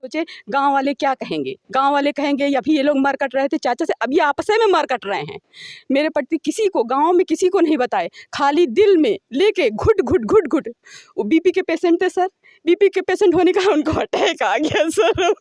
सोचे गांव वाले क्या कहेंगे, गांव वाले कहेंगे अभी ये लोग मार कट रहे थे चाचा से, अभी आपस में मार कट रहे हैं। मेरे पति किसी को गांव में किसी को नहीं बताए, खाली दिल में लेके घुट घुट घुट घुट। वो बीपी के पेशेंट थे सर, बीपी के पेशेंट होने का उनको अटैक आ गया सर।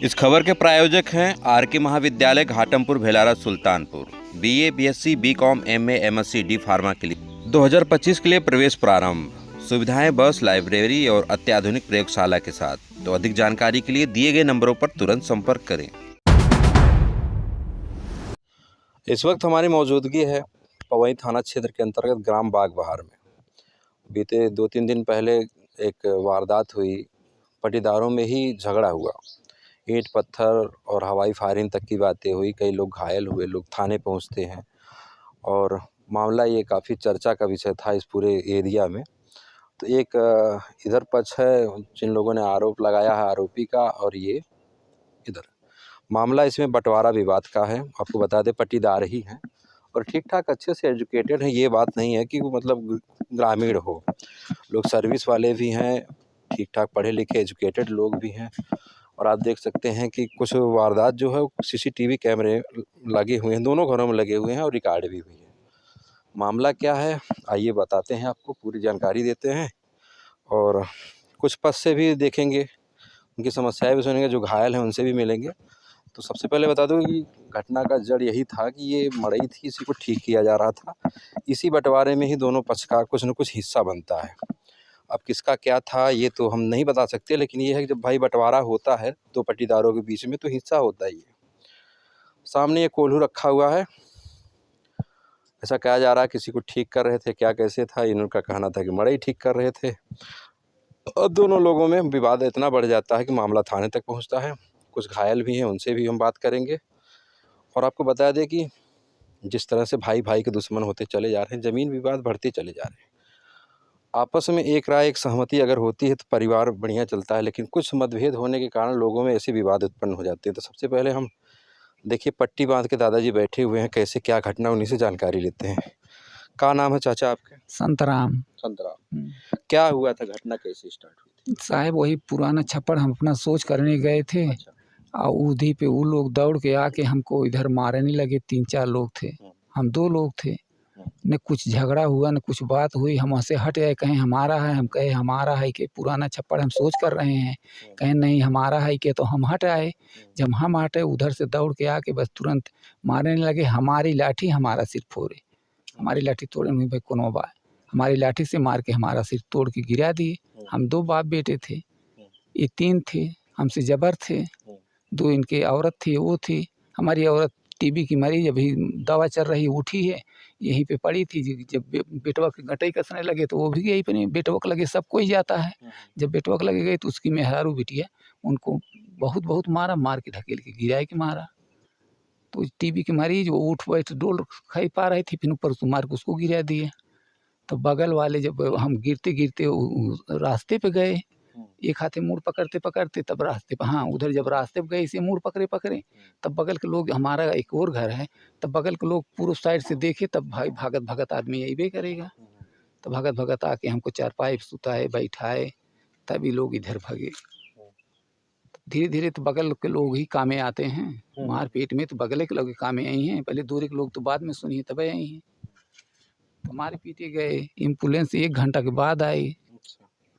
इस खबर के प्रायोजक हैं आरके महाविद्यालय Ghatampur Bhelara Sultanpur. BA, BSc, BCom, MA, MSc, D pharma के लिए 2025 के लिए प्रवेश प्रारंभ। सुविधाएं बस, लाइब्रेरी और अत्याधुनिक प्रयोगशाला के साथ। तो अधिक जानकारी के लिए दिए गए नंबरों पर तुरंत संपर्क करें। इस वक्त हमारी मौजूदगी है पवई थाना क्षेत्र के अंतर्गत ग्राम बाग बहार में। बीते 2-3 दिन पहले एक वारदात हुई, पटीदारों में ही झगड़ा हुआ, ईंट पत्थर और हवाई फायरिंग तक की बातें हुई, कई लोग घायल हुए, लोग थाने पहुंचते हैं और मामला ये काफ़ी चर्चा का विषय था इस पूरे एरिया में। तो एक इधर पक्ष है जिन लोगों ने आरोप लगाया है आरोपी का, और ये इधर मामला इसमें बंटवारा विवाद का है। आपको बता दें पट्टीदार ही हैं और ठीक ठाक अच्छे से एजुकेटेड हैं, ये बात नहीं है कि वो मतलब ग्रामीण हो, लोग सर्विस वाले भी हैं, ठीक ठाक पढ़े लिखे एजुकेटेड लोग भी हैं। और आप देख सकते हैं कि कुछ वारदात जो है सीसीटीवी कैमरे लगे हुए हैं, दोनों घरों में लगे हुए हैं और रिकॉर्ड भी हुई है। मामला क्या है आइए बताते हैं, आपको पूरी जानकारी देते हैं और कुछ पक्ष से भी देखेंगे, उनकी समस्याएं भी सुनेंगे, जो घायल हैं उनसे भी मिलेंगे। तो सबसे पहले बता दूं कि घटना का जड़ यही था कि ये मड़ई थी, इसी को ठीक किया जा रहा था। इसी बंटवारे में ही दोनों पक्ष का कुछ न कुछ हिस्सा बनता है। अब किसका क्या था ये तो हम नहीं बता सकते, लेकिन ये है कि जब भाई बंटवारा होता है दो पट्टीदारों के बीच में तो हिस्सा होता ही है। सामने ये कोल्हू रखा हुआ है, ऐसा कहा जा रहा है किसी को ठीक कर रहे थे, क्या कैसे था, इनका कहना था कि मड़ई ठीक कर रहे थे। अब दोनों लोगों में विवाद इतना बढ़ जाता है कि मामला थाने तक पहुंचता है। कुछ घायल भी हैं, उनसे भी हम बात करेंगे। और आपको बता दें कि जिस तरह से भाई भाई के दुश्मन होते चले जा रहे हैं, ज़मीन विवाद बढ़ते चले जा रहे हैं। आपस में एक राय एक सहमति अगर होती है तो परिवार बढ़िया चलता है, लेकिन कुछ मतभेद होने के कारण लोगों में ऐसे विवाद उत्पन्न हो जाते हैं। तो सबसे पहले हम देखिए पट्टी बांध के दादाजी बैठे हुए हैं, कैसे क्या घटना उन्हीं से जानकारी लेते हैं। क्या नाम है चाचा आपके? संतराम। संतराम। क्या हुआ था, घटना कैसे स्टार्ट हुई थी? साहब वही पुराना छप्पड़ हम अपना सोच करने गए थे। अच्छा। और उधी पे वो लोग दौड़ के आके हमको इधर मारने लगे। 3-4 लोग थे, हम 2 लोग थे। न कुछ झगड़ा हुआ न कुछ बात हुई। हम वहाँ से हट गए, कहें हमारा है, हम कहे हमारा है कि पुराना छप्पड़ हम सोच कर रहे हैं, कहें नहीं हमारा है कि, तो हम हट आए। जब हम हटे उधर से दौड़ के आके बस तुरंत मारने लगे। हमारी लाठी हमारा सिर फोड़े, हमारी लाठी तोड़े नहीं भाई कोनो बात, हमारी लाठी से मार के हमारा सिर तोड़ के गिरा दिए। हम 2 बाप बेटे थे, ये 3 थे, हमसे जबर थे। 2 इनके औरत थी, वो थी। हमारी औरत टीबी की मरीज, अभी दवा चल रही, उठी है, यहीं पे पड़ी थी। जब बेटवा के गटई कसने लगे तो वो भी यहीं पे, नहीं बेटवक लगे, सब कोई जाता है। जब बेटवक लगे गई तो उसकी मेहरारू बिटिया उनको बहुत बहुत मारा, मार के ढकेल के गिराए के मारा। तो टीबी की मरीज वो उठ बैठ डोल खाई पा रही थी, फिर ऊपर से मार के उसको गिरा दिए। तो बगल वाले जब हम गिरते गिरते रास्ते पे गए, एक हाथे मुड़ पकड़ते पकड़ते तब रास्ते पे, हाँ उधर जब रास्ते पे गए इसे मुड़ पकड़े पकड़े, तब बगल के लोग, हमारा एक और घर है, तब बगल के लोग पूर्व साइड से देखे, तब भाई भागत भगत आदमी यही करेगा। तो भगत भगत आके हमको चारपाई सुताए बैठाए, तभी लोग इधर भागे। धीरे धीरे तो बगल के लोग ही कामे आते हैं, मारपीट में तो बगल के लोग कामे आई हैं, पहले दूर के लोग तो बाद में सुनिए तब आई हैं। तो मारे पीटे गए, एम्बुलेंस 1 घंटा के बाद आई,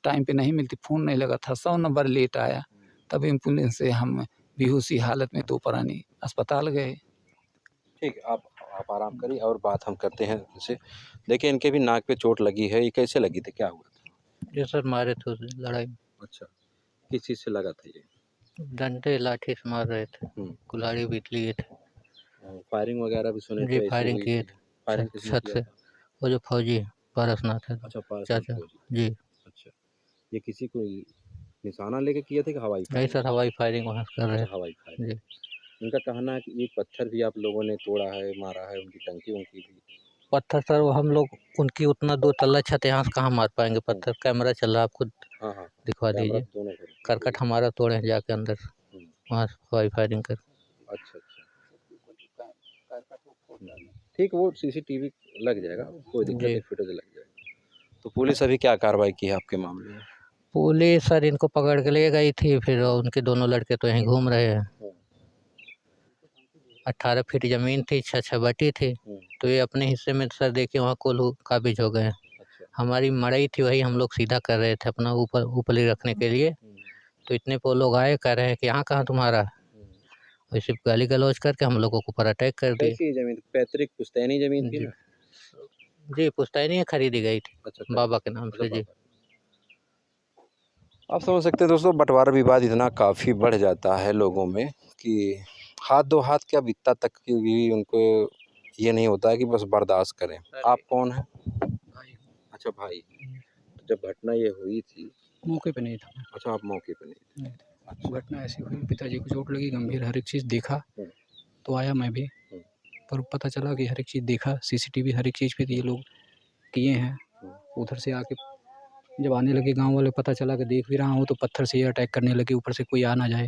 टाइम पे नहीं मिलती, फ़ोन नहीं लगा था, 100 नंबर लेट आया, तब एम्बुलेंस से हम बेहोशी हालत में तोपरानी अस्पताल गए। ठीक है, आप आराम करिए और बात हम करते हैं इनसे। देखिए इनके भी नाक पे चोट लगी है, ये कैसे लगी थी, क्या हुआ था? ये सर मारे थे उस लड़ाई में। अच्छा, किस चीज़ से लगा था ये? डंडे लाठी से मार रहे थे, कुल्हाड़ी भी लिए थे। फायरिंग वगैरह भी सुने जी थे? फायरिंग किए थे, फायरिंग किसने छत किया से, था? वो जो फौजी पारसनाथ है। अच्छा, चाचा जी। अच्छा, ये किसी को निशाना लेके किए थे कि हवाई नहीं फायरिंग? सर हवाई फायरिंग वहाँ से कर रहे अच्छा, हवाई फायरिंग। जी। उनका कहना है कि एक पत्थर भी आप लोगों ने तोड़ा है, मारा है, उनकी टंकी उनकी भी। पत्थर सर वो हम लोग उनकी उतना 2 तल्ला छत यहाँ से कहाँ मार पाएंगे पत्थर, कैमरा चल रहा है, आप खुद हाँ हाँ, दिखवा कैमरा दीजिए। दोनों करो। करकट हमारा तोड़े हैं जाके अंदर, वहाँ से हवाई फायरिंग कर। अच्छा अच्छा, ठीक, वो सीसीटीवी लग जाएगा, कोई दिक्कत नहीं, फुटेज लग जाएगा। तो पुलिस अभी क्या कार्रवाई की है आपके मामले में? पुलिस सर इनको पकड़ के ले गई थी, फिर उनके दोनों लड़के तो यहीं घूम रहे हैं। 18 फीट ज़मीन थी, 6 बटी थी, तो ये अपने हिस्से में सर देखिए वहाँ कुल काबिज हो गए। हमारी मड़ई थी वही हम लोग सीधा कर रहे थे अपना ऊपरी रखने के लिए, तो इतने पे वो लोग आए, कह रहे हैं कि यहाँ कहाँ तुम्हारा, वैसे गाली गलौज करके हम लोगों के ऊपर अटैक कर दिए। कैसी जमीन, पैतृक पुश्तैनी जमीन थी? जी पुश्तैनी है, खरीदी गई थी। अच्छा, बाबा के नाम से। जी आप समझ सकते हैं दोस्तों, बंटवारा विवाद इतना काफ़ी बढ़ जाता है लोगों में कि हाथ दो हाथ क्या बीतता तक की भी उनको ये नहीं होता है कि बस बर्दाश्त करें। आप कौन हैं? भाई। अच्छा भाई। जब घटना ये हुई थी मौके पे नहीं था। अच्छा, आप मौके पे नहीं थे। अच्छा। घटना ऐसी हुई, पिताजी को चोट लगी गंभीर, हर एक चीज़ देखा तो आया मैं भी, पर पता चला कि हर एक चीज़ देखा, सीसीटीवी हर एक चीज़ पे ये लोग किए हैं। उधर से आके जब आने लगे गांव वाले, पता चला कि देख भी रहा हूँ तो पत्थर से ये अटैक करने लगे, ऊपर से कोई आ ना जाए।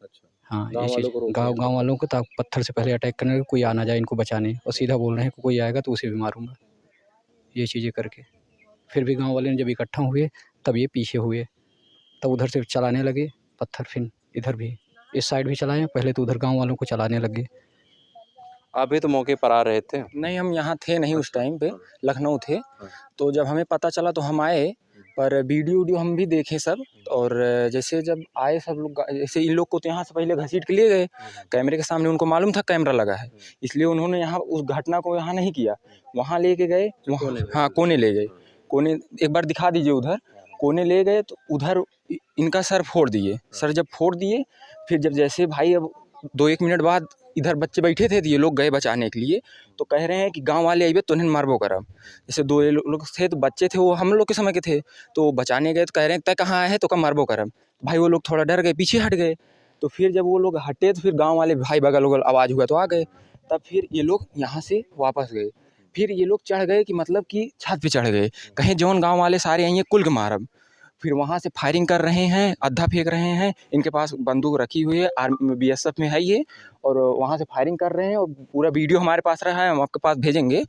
अच्छा, हाँ, ये चीज़ गाँव वालों को पत्थर से पहले अटैक करने लगे, कोई आ ना जाए इनको बचाने, और सीधा बोल रहे हैं कि कोई आएगा तो उसे भी मारूंगा। ये चीज़ें करके फिर भी गाँव वाले जब इकट्ठा हुए तब ये पीछे हुए, तब उधर से चलाने लगे पत्थर, फिर इधर भी इस साइड भी चलाए, पहले तो उधर गांव वालों को चलाने लग गए। आप भी तो मौके पर आ रहे थे? नहीं, हम यहाँ थे नहीं उस टाइम पे, लखनऊ थे। तो जब हमें पता चला तो हम आए, पर वीडियो हम भी देखे सब, और जैसे जब आए सब लोग, जैसे इन लोग को तो यहाँ से पहले घसीट के लिए गए कैमरे के सामने, उनको मालूम था कैमरा लगा है, इसलिए उन्होंने यहाँ उस घटना को यहाँ नहीं किया, वहाँ लेके गए, हाँ कोने ले गए। कोने एक बार दिखा दीजिए, उधर कोने ले गए तो उधर इनका सर फोड़ दिए। सर जब फोड़ दिए, फिर जब जैसे भाई अब 2-1 मिनट बाद इधर बच्चे बैठे थे तो ये लोग गए बचाने के लिए, तो कह रहे हैं कि गांव वाले आइए तो उन्हें मारबो करब। जैसे 2 लोग थे तो बच्चे थे, वो हम लोग के समय के थे, तो बचाने गए तो कह रहे हैं तय कहाँ आए हैं तो कब मारबो करब। भाई वो लोग थोड़ा डर गए, पीछे हट गए। तो फिर जब वो लोग हटे तो फिर गाँव वाले भाई बगल वगल आवाज़ हुआ तो आ गए। तब फिर ये लोग यहाँ से वापस गए। फिर ये लोग चढ़ गए कि मतलब कि छत पे चढ़ गए, कहें जौन गाँव वाले सारे आइए कुल के मारब। फिर वहाँ से फायरिंग कर रहे हैं, अद्धा फेंक रहे हैं, इनके पास बंदूक रखी हुई है, आर्मी बीएसएफ में है ये, और वहाँ से फायरिंग कर रहे हैं। और पूरा वीडियो हमारे पास रहा है, हम आपके पास भेजेंगे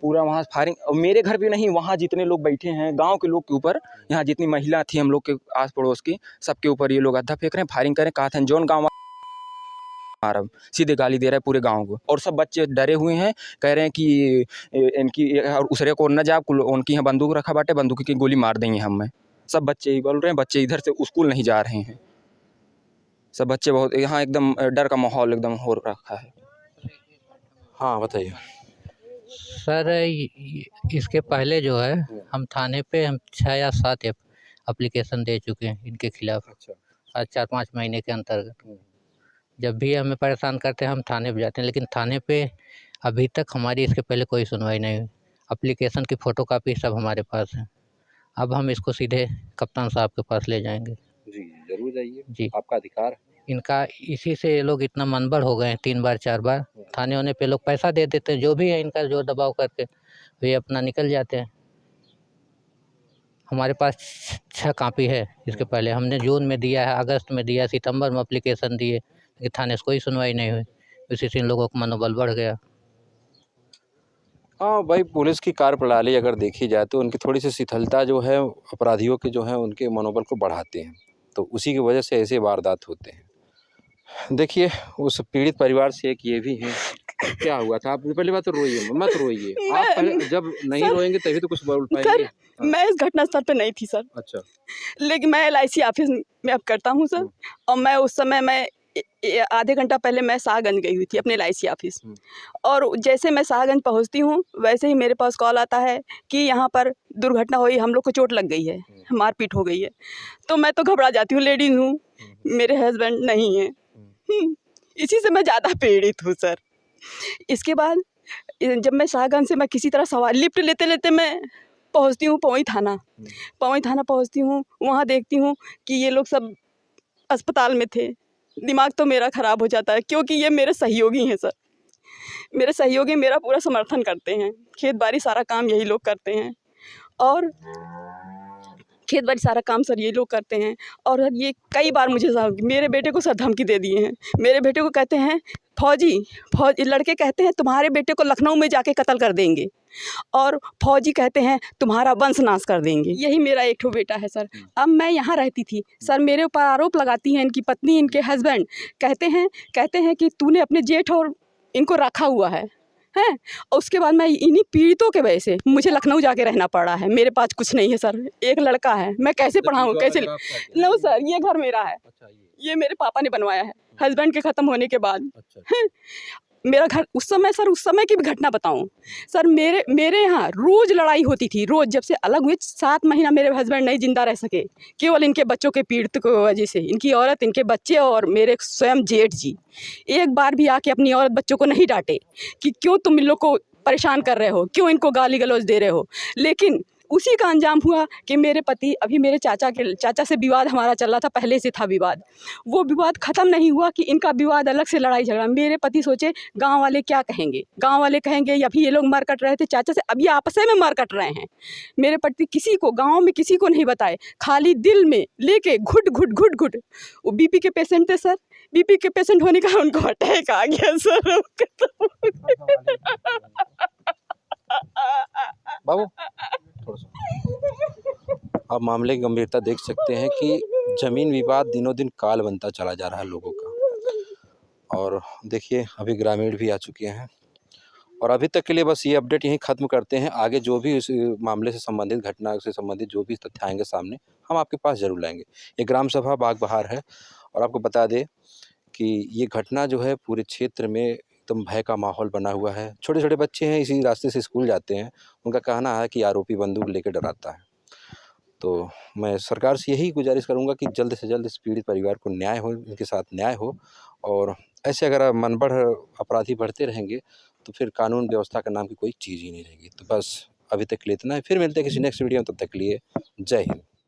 पूरा। वहाँ फायरिंग, और मेरे घर भी नहीं, वहाँ जितने लोग बैठे हैं गांव के लोग के ऊपर, यहाँ जितनी महिला थी हम लोग के आस पड़ोस की, सबके ऊपर ये लोग अद्धा फेंक रहे हैं, फायरिंग करें, कहा था जौन गाँव मारब, सीधे गाली दे रहा है पूरे गाँव को। और सब बच्चे डरे हुए हैं, कह रहे हैं कि इनकी और उसरे को न जा, उनकी यहाँ बंदूक रखा बाटे, बंदूक की गोली मार देंगे हमें। सब बच्चे ही बोल रहे हैं, बच्चे इधर से स्कूल नहीं जा रहे हैं, सब बच्चे बहुत यहाँ एकदम डर का माहौल एकदम हो रखा है। हाँ बताइए सर, इसके पहले जो है हम थाने पे हम 6 या 7 एप्लीकेशन दे चुके हैं इनके खिलाफ। अच्छा। आज 4-5 महीने के अंतर्गत जब भी हमें परेशान करते हैं हम थाने पे जाते हैं, लेकिन थाने पे अभी तक हमारी इसके पहले कोई सुनवाई नहीं हुई। एप्लीकेशन की फ़ोटोकॉपी सब हमारे पास है। अब हम इसको सीधे कप्तान साहब के पास ले जाएंगे। जी जरूर जाइए, जी आपका अधिकार। इनका इसी से ये लोग इतना मनबड़ हो गए हैं, 3 बार 4 बार थाने होने पे लोग पैसा दे देते हैं, जो भी है इनका जो दबाव करके वे अपना निकल जाते हैं। हमारे पास 6 कापी है, इसके पहले हमने जून में दिया है, अगस्त में दिया, सितंबर में एप्लीकेशन दिए, लेकिन थाने से कोई सुनवाई नहीं हुई। इसी से इन लोगों का मनोबल बढ़ गया। हाँ भाई, पुलिस की कार्यप्रणाली अगर देखी जाए तो उनकी थोड़ी सी शिथिलता जो है अपराधियों के जो है उनके मनोबल को बढ़ाते हैं, तो उसी की वजह से ऐसे वारदात होते हैं। देखिए उस पीड़ित परिवार से एक ये भी है, क्या हुआ था? आप पहली बात तो रोइए मत, रोइए आप पहले, जब नहीं रोएंगे तभी तो कुछ बोल पाएंगे। सर मैं इस घटनास्थल पे नहीं थी सर। अच्छा। लेकिन मैं LIC ऑफिस में अब करता हूँ सर, और मैं उस समय मैं आधे घंटा पहले मैं शाहगंज गई हुई थी अपने LIC ऑफिस, और जैसे मैं शाहगंज पहुँचती हूँ वैसे ही मेरे पास कॉल आता है कि यहाँ पर दुर्घटना हुई, हम लोग को चोट लग गई है, मारपीट हो गई है। तो मैं तो घबरा जाती हूँ, लेडीज़ हूँ, मेरे हस्बैंड नहीं हैं, इसी से मैं ज़्यादा पीड़ित हूँ सर। इसके बाद जब मैं शाहगंज से मैं किसी तरह सवारी लिफ्ट लेते लेते मैं पहुँचती हूँ पवई थाना पहुँचती हूँ, वहाँ देखती हूँ कि ये लोग सब अस्पताल में थे। दिमाग तो मेरा ख़राब हो जाता है, क्योंकि ये मेरे सहयोगी हैं सर, मेरे सहयोगी मेरा पूरा समर्थन करते हैं, खेत बाड़ी सारा काम यही लोग करते हैं। और खेत बाड़ी सारा काम सर ये लोग करते हैं। और ये कई बार मुझे मेरे बेटे को सर धमकी दे दिए हैं। मेरे बेटे को कहते हैं फौजी लड़के कहते हैं तुम्हारे बेटे को लखनऊ में जाके कत्ल कर देंगे, और फौजी कहते हैं तुम्हारा वंश नाश कर देंगे। यही मेरा एक ठो बेटा है सर। अब मैं यहाँ रहती थी सर, मेरे ऊपर आरोप लगाती हैं इनकी पत्नी, इनके हस्बैंड कहते हैं कि तूने अपने जेठ और इनको रखा हुआ है हैं। और उसके बाद मैं इन्हीं पीड़ितों के वजह से मुझे लखनऊ जाके रहना पड़ा है। मेरे पास कुछ नहीं है सर, एक लड़का है, मैं कैसे पढ़ाऊँ, कैसे? नो सर, ये घर मेरा है। ये मेरे पापा ने बनवाया है हस्बैंड के ख़त्म होने के बाद। मेरा घर उस समय की भी घटना बताऊं सर, मेरे यहाँ रोज़ लड़ाई होती थी, रोज़। जब से अलग हुए 7 महीना मेरे हस्बैंड नहीं जिंदा रह सके, केवल इनके बच्चों के पीड़ित की वजह से। इनकी औरत, इनके बच्चे और मेरे स्वयं जेठ जी एक बार भी आके अपनी औरत बच्चों को नहीं डांटे कि क्यों तुम इन लोग को परेशान कर रहे हो, क्यों इनको गाली गलौज दे रहे हो। लेकिन उसी का अंजाम हुआ कि मेरे पति, अभी मेरे चाचा से विवाद हमारा चल रहा था, पहले से था विवाद, वो विवाद ख़त्म नहीं हुआ कि इनका विवाद अलग से लड़ाई झगड़ा। मेरे पति सोचे गांव वाले क्या कहेंगे, गांव वाले कहेंगे या फिर ये लोग मार कट रहे थे चाचा से, अब ये आपस में मार कट रहे हैं। मेरे पति किसी को गाँव में किसी को नहीं बताए, खाली दिल में लेके घुट घुट वो बीपी के पेशेंट थे सर। बीपी के पेशेंट होने का उनको अटैक आ गया सर। बाबू थोड़ा सा आप मामले की गंभीरता देख सकते हैं कि ज़मीन विवाद दिनों दिन काल बनता चला जा रहा है लोगों का। और देखिए अभी ग्रामीण भी आ चुके हैं। और अभी तक के लिए बस ये अपडेट यहीं ख़त्म करते हैं। आगे जो भी इस मामले से संबंधित, घटना से संबंधित जो भी तथ्य आएंगे सामने, हम आपके पास ज़रूर लाएंगे। ये ग्राम सभा बाग बहार है। और आपको बता दें कि ये घटना जो है पूरे क्षेत्र में एकदम भय का माहौल बना हुआ है। छोटे छोटे बच्चे हैं, इसी रास्ते से स्कूल जाते हैं। उनका कहना है कि आरोपी बंदूक लेकर डराता है। तो मैं सरकार से यही गुजारिश करूंगा कि जल्द से जल्द इस पीड़ित परिवार को न्याय हो, इनके साथ न्याय हो। और ऐसे अगर मनबढ़ अपराधी बढ़ते रहेंगे तो फिर कानून व्यवस्था का नाम की कोई चीज़ ही नहीं रहेगी। तो बस अभी तक के लिए इतना है। फिर मिलते हैं किसी नेक्स्ट वीडियो में, तब तक के लिए जय हिंद।